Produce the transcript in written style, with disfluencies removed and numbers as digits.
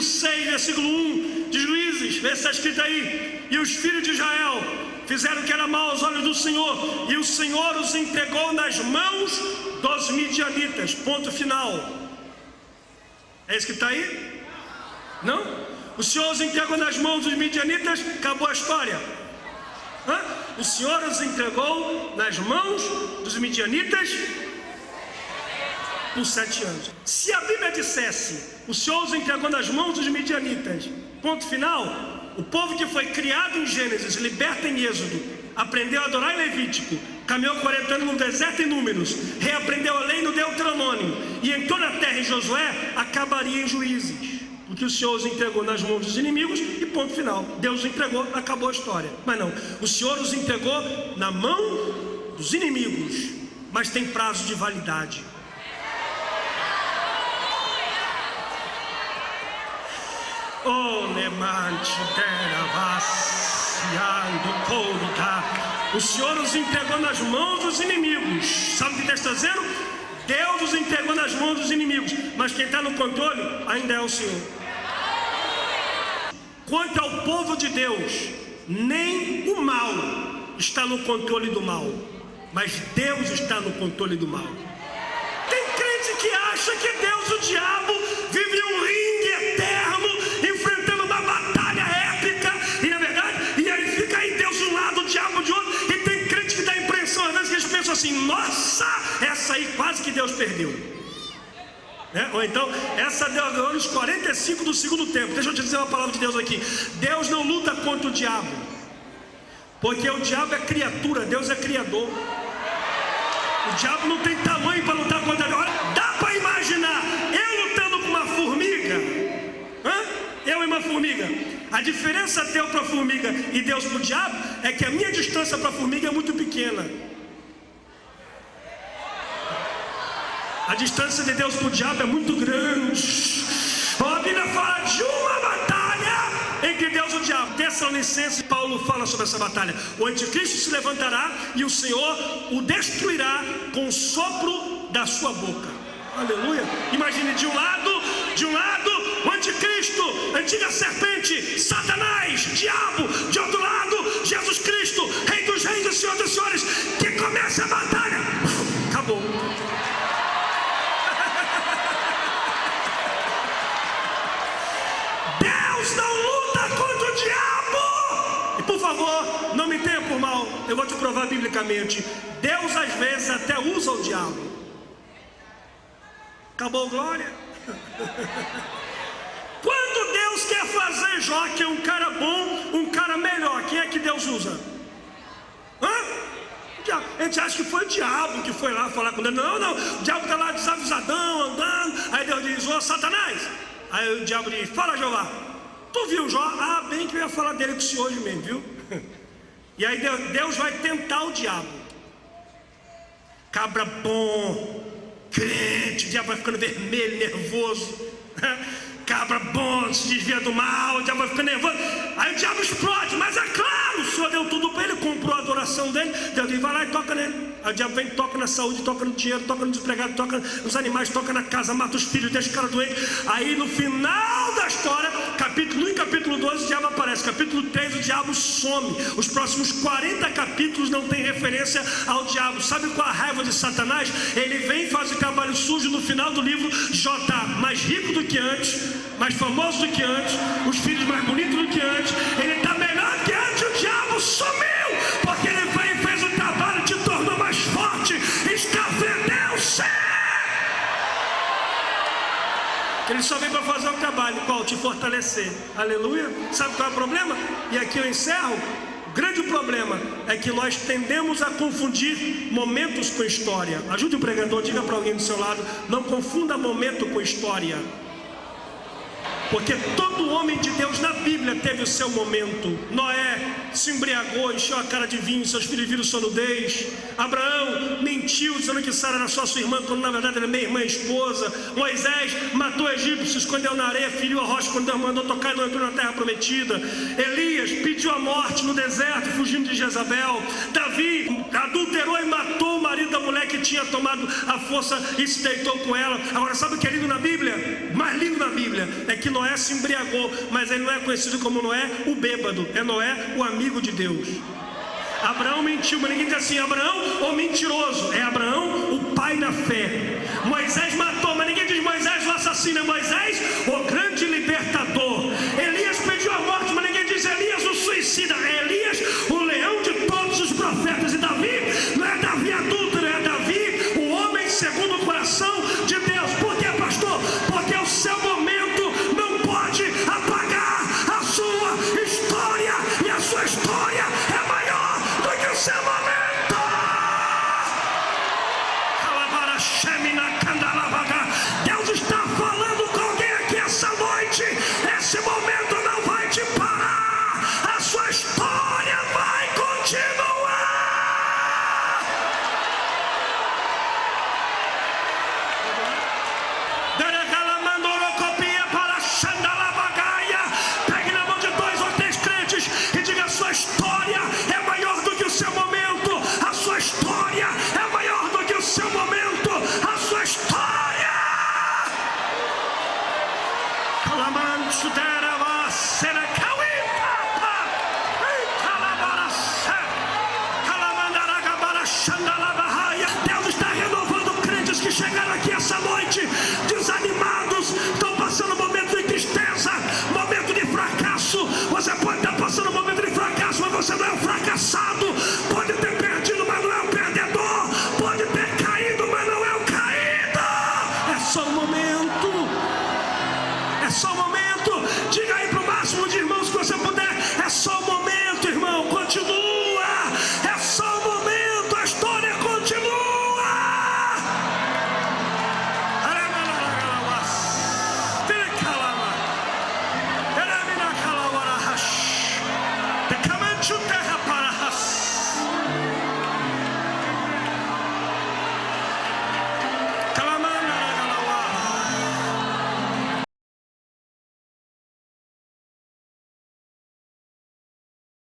capítulo 6, versículo 1 de Juízes, vê se está escrito aí: e os filhos de Israel fizeram o que era mal aos olhos do Senhor, e o Senhor os entregou nas mãos dos midianitas. Ponto final. É isso que está aí? Não? O Senhor os entregou nas mãos dos midianitas, acabou a história. O Senhor os entregou nas mãos dos midianitas por 7 anos. Se a Bíblia dissesse: o Senhor os entregou nas mãos dos midianitas, ponto final, o povo que foi criado em Gênesis, liberto em Êxodo, aprendeu a adorar em Levítico, caminhou 40 anos no deserto em Números, reaprendeu a lei no Deuteronômio e entrou na terra em Josué, acabaria em Juízes, porque o Senhor os entregou nas mãos dos inimigos e ponto final. Deus os entregou, acabou a história. Mas não, o Senhor os entregou na mão dos inimigos, mas tem prazo de validade. O Senhor os entregou nas mãos dos inimigos. Sabe o que está dizendo? Deus os entregou nas mãos dos inimigos, mas quem está no controle ainda é o Senhor. Quanto ao povo de Deus, nem o mal está no controle do mal, mas Deus está no controle do mal. Tem crente que acha que Deus e o diabo vivem em um ringue eterno, enfrentando uma batalha épica, e na verdade, e aí fica aí Deus de um lado, o diabo de outro. E tem crente que dá a impressão, às vezes, que eles pensam assim: nossa, essa aí quase que Deus perdeu. Ou então, essa Deus ganhou nos 45 do segundo tempo. Deixa eu te dizer uma palavra de Deus aqui: Deus não luta contra o diabo, porque o diabo é criatura, Deus é criador. O diabo não tem tamanho para lutar contra Deus. Olha, dá para imaginar eu lutando com uma formiga? Eu e uma formiga. A diferença teu para a formiga e Deus para o diabo é que a minha distância para a formiga é muito pequena. A distância de Deus para o diabo é muito grande. A Bíblia fala de uma batalha entre Deus e o diabo. Tessalonicenses, Paulo fala sobre essa batalha. O anticristo se levantará e o Senhor o destruirá com o sopro da sua boca. Aleluia. Imagine de um lado o anticristo, antiga serpente, Satanás, diabo. De outro lado, Jesus Cristo, Rei dos reis e Senhor dos senhores. Que começa a batalha. Acabou. Por favor, não me tenha por mal, eu vou te provar biblicamente. Deus às vezes até usa o diabo. Acabou a glória? Quando Deus quer fazer Jó, que é um cara bom, um cara melhor, quem é que Deus usa? A gente acha que foi o diabo que foi lá falar com Deus. Não, o diabo está lá desavisadão, andando. Aí Deus diz: ô Satanás. Aí o diabo diz: fala, Jeová, tu viu Jó? Bem que eu ia falar dele com o senhor hoje mesmo, viu? E aí Deus vai tentar o diabo. Cabra bom, crente, o diabo vai ficando vermelho, nervoso. Cabra bom, se desvia do mal, o diabo vai ficando nervoso. Aí o diabo explode, mas é claro, o Senhor deu tudo para ele, comprou a adoração dele. Deus diz: vai lá e toca nele. Aí o diabo vem, toca na saúde, toca no dinheiro, toca no desempregado, toca nos animais, toca na casa, mata os filhos, deixa o cara doente. Aí no final da história, capítulo 1 e capítulo 2, o diabo aparece. Capítulo 3, o diabo some. Os próximos 40 capítulos não tem referência ao diabo. Sabe qual a raiva de Satanás? Ele vem e faz o trabalho sujo. No final do livro, Jó está mais rico do que antes, mais famoso do que antes, os filhos mais bonitos do que antes. Ele está melhor que antes. O diabo sumiu, porque ele veio e fez o trabalho, te tornou mais forte, escafedeu-se. Ele só veio para fazer o trabalho, qual? Te fortalecer. Aleluia. Sabe qual é o problema? E aqui eu encerro. O grande problema é que nós tendemos a confundir momentos com história. Ajude o pregador, diga para alguém do seu lado: não confunda momento com história. Porque todo homem de Deus na Bíblia teve o seu momento. Noé se embriagou, encheu a cara de vinho, seus filhos viram sua nudez. Abraão mentiu dizendo que Sara era só sua irmã, quando na verdade era minha irmã e esposa. Moisés matou egípcio, se escondeu na areia, feriu a rocha quando Deus mandou tocar e não entrou na terra prometida. Elias pediu a morte no deserto, fugindo de Jezabel. Davi adulterou e matou o marido da mulher que tinha tomado a força e se deitou com ela. Agora, sabe o que é lindo na Bíblia? mais lindo na Bíblia é que Noé se embriagou, mas ele não é conhecido como Noé o bêbado, é Noé o amigo de Deus. Abraão mentiu, mas ninguém diz assim, Abraão o mentiroso, é Abraão o pai da fé. Moisés matou, mas ninguém diz Moisés o assassino, é Moisés o grande libertador. Elias pediu a morte, mas ninguém diz Elias o suicida, é Elias o leão de todos os profetas. E Davi não é Davi adúltero, é Davi o homem segundo o coração de Deus. Por que, pastor? Porque o seu momento não pode apagar a sua história, e a sua história é maior do que o seu momento. Deus está falando com alguém aqui essa noite. Esse momento não vai te parar, a sua história vai continuar. Pegue na mão de 2 ou 3 crentes e diga: a sua história é maior do que o seu momento, a sua história é maior do que o seu momento, a sua história. Deus está renovando crentes que chegaram aqui essa noite desanimados, estão passando momento de tristeza, momento de fracasso. Você pode estar passando um momento de fracasso, mas você não é um fracassado. Pode ter perdido, mas não é um perdedor. Pode ter caído, mas não é um caído. É só um momento. É só um momento.